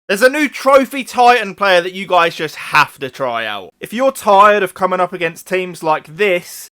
There's a new Trophy Titan player that you guys just have to try out. If you're tired of coming up against teams like this,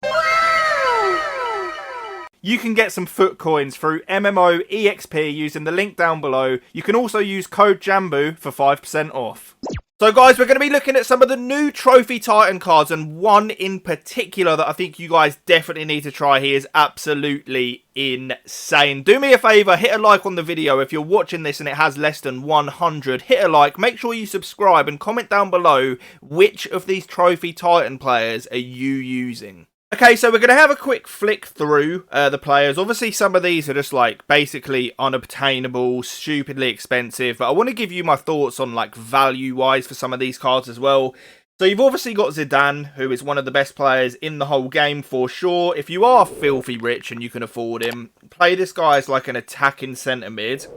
you can get some foot coins through MMO EXP using the link down below. You can also use code JambooUK for 5% off. So guys, we're going to be looking at some of the new Trophy Titan cards, and one in particular that I think you guys definitely need to try. He is absolutely insane. Do me a favour, hit a like on the video. If you're watching this and it has less than 100, hit a like, make sure you subscribe and comment down below which of these Trophy Titan players are you using. Okay, so we're going to have a quick flick through the players. Obviously, some of these are just, like, basically unobtainable, stupidly expensive. But I want to give you my thoughts on, like, value-wise for some of these cards as well. So you've obviously got Zidane, who is one of the best players in the whole game for sure. If you are filthy rich and you can afford him, play this guy as, like, an attacking centre mid.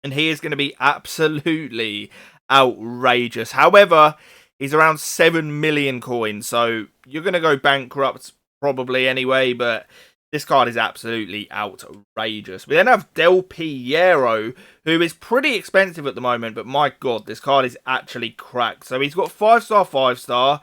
And he is going to be absolutely outrageous. However, he's around 7 million coins, so you're going to go bankrupt probably anyway, but this card is absolutely outrageous. We then have Del Piero, who is pretty expensive at the moment, but my god, this card is actually cracked. So he's got 5-star, 5-star.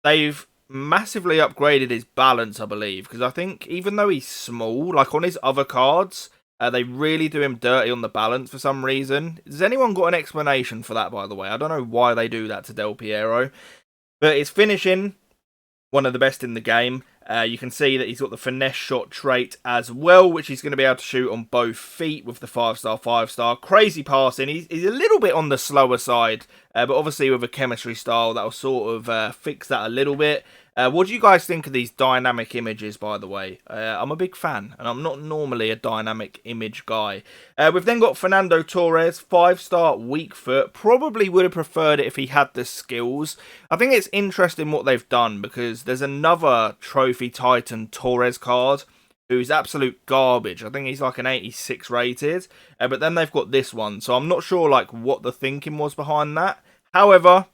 They've massively upgraded his balance, I believe, because I think even though he's small, like on his other cards, they really do him dirty on the balance for some reason. Has anyone got an explanation for that, by the way? I don't know why they do that to Del Piero. But his finishing, one of the best in the game. You can see that he's got the finesse shot trait as well, which he's going to be able to shoot on both feet with the 5-star, 5-star. Crazy passing. He's a little bit on the slower side, but obviously with a chemistry style, that'll sort of fix that a little bit. What do you guys think of these dynamic images, by the way? I'm a big fan, and I'm not normally a dynamic image guy. We've then got Fernando Torres, 5-star, weak foot. Probably would have preferred it if he had the skills. I think it's interesting what they've done, because there's another Trophy Titan Torres card who's absolute garbage. I think he's like an 86 rated, but then they've got this one, so I'm not sure like what the thinking was behind that. However,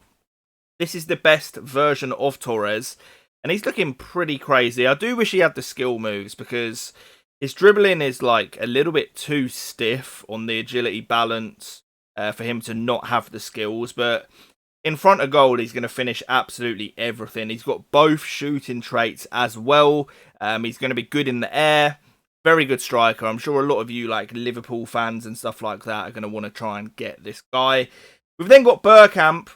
this is the best version of Torres, and he's looking pretty crazy. I do wish he had the skill moves, because his dribbling is like a little bit too stiff on the agility balance for him to not have the skills. But in front of goal, he's going to finish absolutely everything. He's got both shooting traits as well. He's going to be good in the air. Very good striker. I'm sure a lot of you like Liverpool fans and stuff like that are going to want to try and get this guy. We've then got Bergkamp.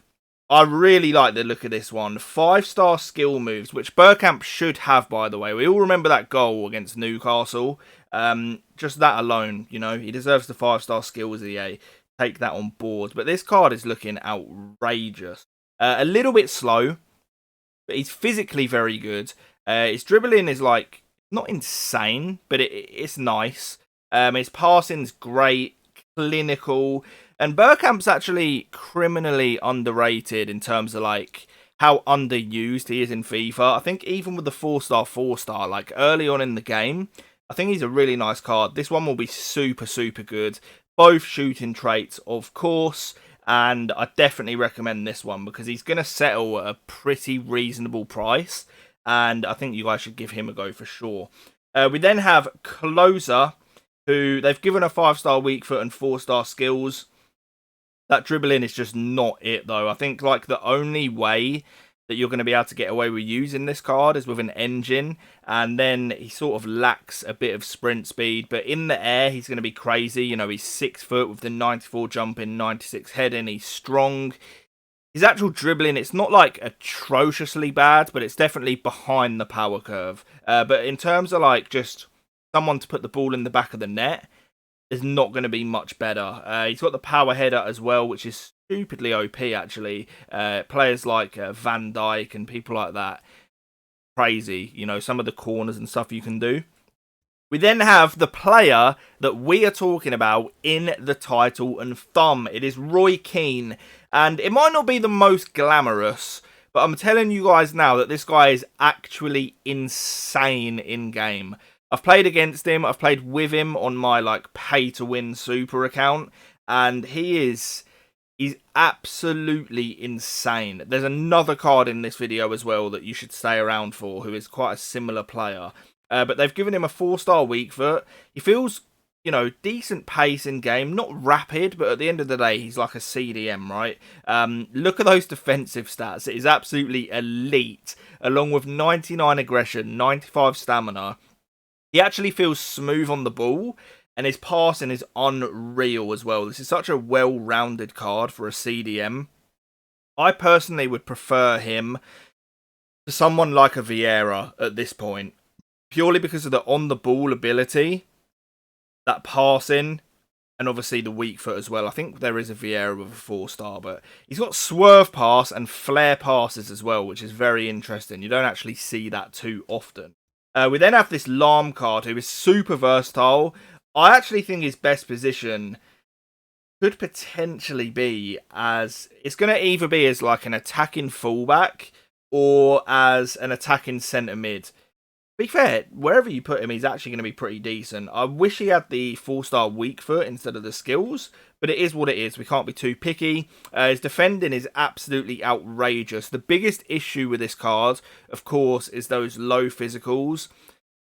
I really like the look of this one. 5-star skill moves, which Bergkamp should have, by the way. We all remember that goal against Newcastle. Just that alone, you know, he deserves the 5-star skills, EA. Take that on board. But this card is looking outrageous. A little bit slow, but he's physically very good. His dribbling is, like, not insane, but it's nice. His passing's great, clinical. And Bergkamp's actually criminally underrated in terms of, like, how underused he is in FIFA. I think even with the 4-star, 4-star, like, early on in the game, I think he's a really nice card. This one will be super, super good. Both shooting traits, of course. And I definitely recommend this one, because he's going to settle at a pretty reasonable price. And I think you guys should give him a go for sure. We then have Closer, who they've given a 5-star weak foot and 4-star skills. That dribbling is just not it, though. I think, like, the only way that you're going to be able to get away with using this card is with an engine, and then he sort of lacks a bit of sprint speed, but in the air, he's going to be crazy. You know, he's 6 foot with the 94 jumping, 96 heading, he's strong. His actual dribbling, it's not, like, atrociously bad, but it's definitely behind the power curve. But in terms of, like, just someone to put the ball in the back of the net, is not going to be much better. He's got the power header as well, which is stupidly OP, actually. Players like Van Dijk and people like that, crazy. You know, some of the corners and stuff you can do. We then have the player that we are talking about in the title and thumb. It is Roy Keane. And it might not be the most glamorous, but I'm telling you guys now that this guy is actually insane in-game. I've played against him, I've played with him on my, like, pay-to-win super account, and he's absolutely insane. There's another card in this video as well that you should stay around for, who is quite a similar player. But they've given him a 4-star weak foot. He feels, you know, decent pace in game, not rapid, but at the end of the day, he's like a CDM, right? Look at those defensive stats. It is absolutely elite, along with 99 aggression, 95 stamina. He actually feels smooth on the ball, and his passing is unreal as well. This is such a well-rounded card for a CDM. I personally would prefer him to someone like a Vieira at this point, purely because of the on-the-ball ability, that passing, and obviously the weak foot as well. I think there is a Vieira with a 4-star, but he's got swerve pass and flare passes as well, which is very interesting. You don't actually see that too often. We then have this Lahm card, who is super versatile. I actually think his best position could potentially be as... It's going to either be as like an attacking fullback or as an attacking centre mid. To be fair, wherever you put him, he's actually going to be pretty decent. I wish he had the 4-star weak foot instead of the skills, but it is what it is. We can't be too picky. His defending is absolutely outrageous. The biggest issue with this card, of course, is those low physicals.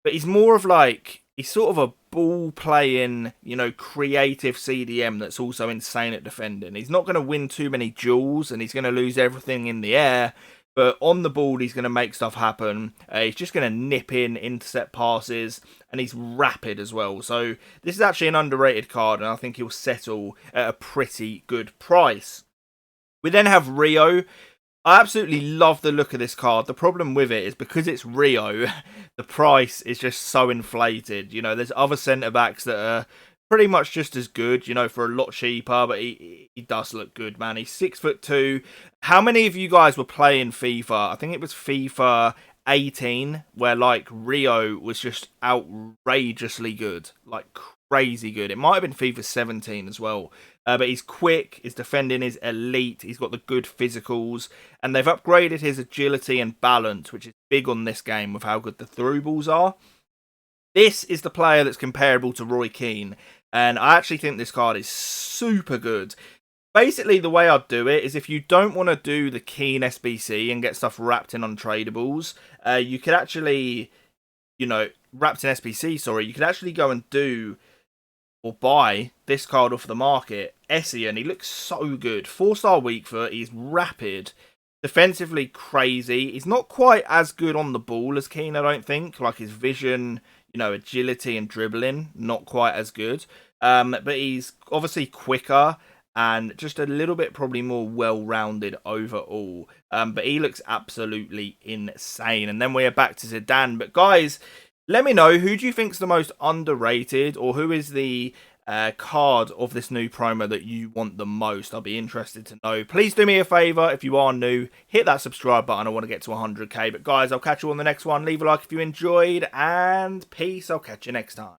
But he's more of like, he's sort of a ball-playing, you know, creative CDM that's also insane at defending. He's not going to win too many duels, and he's going to lose everything in the air. But on the ball, he's going to make stuff happen. He's just going to nip in, intercept passes, and he's rapid as well. So this is actually an underrated card, and I think he'll settle at a pretty good price. We then have Rio. I absolutely love the look of this card. The problem with it is because it's Rio, the price is just so inflated. You know, there's other centre-backs that are pretty much just as good, you know, for a lot cheaper, but he does look good, man. He's 6'2". How many of you guys were playing FIFA? I think it was FIFA 18, where like Rio was just outrageously good, like crazy good. It might have been FIFA 17 as well. But he's quick, his defending is elite, he's got the good physicals, and they've upgraded his agility and balance, which is big on this game with how good the through balls are. This is the player that's comparable to Roy Keane, and I actually think this card is super good. Basically, the way I'd do it is if you don't want to do the Keane SBC and get stuff wrapped in untradables, you could actually, you know, wrapped in SBC, sorry, you could actually go and do or buy this card off the market. Essien, he looks so good. 4-star weak foot, he's rapid. Defensively crazy. He's not quite as good on the ball as Keane, I don't think. Like his vision, you know, agility and dribbling, not quite as good. But he's obviously quicker and just a little bit probably more well-rounded overall. But he looks absolutely insane. And then we're back to Zidane. But guys, let me know, who do you think's the most underrated, or who is the card of this new promo that you want the most? I'll be interested to know. Please do me a favour, if you are new, hit that subscribe button. I want to get to 100k. But guys, I'll catch you on the next one. Leave a like if you enjoyed, and peace. I'll catch you next time.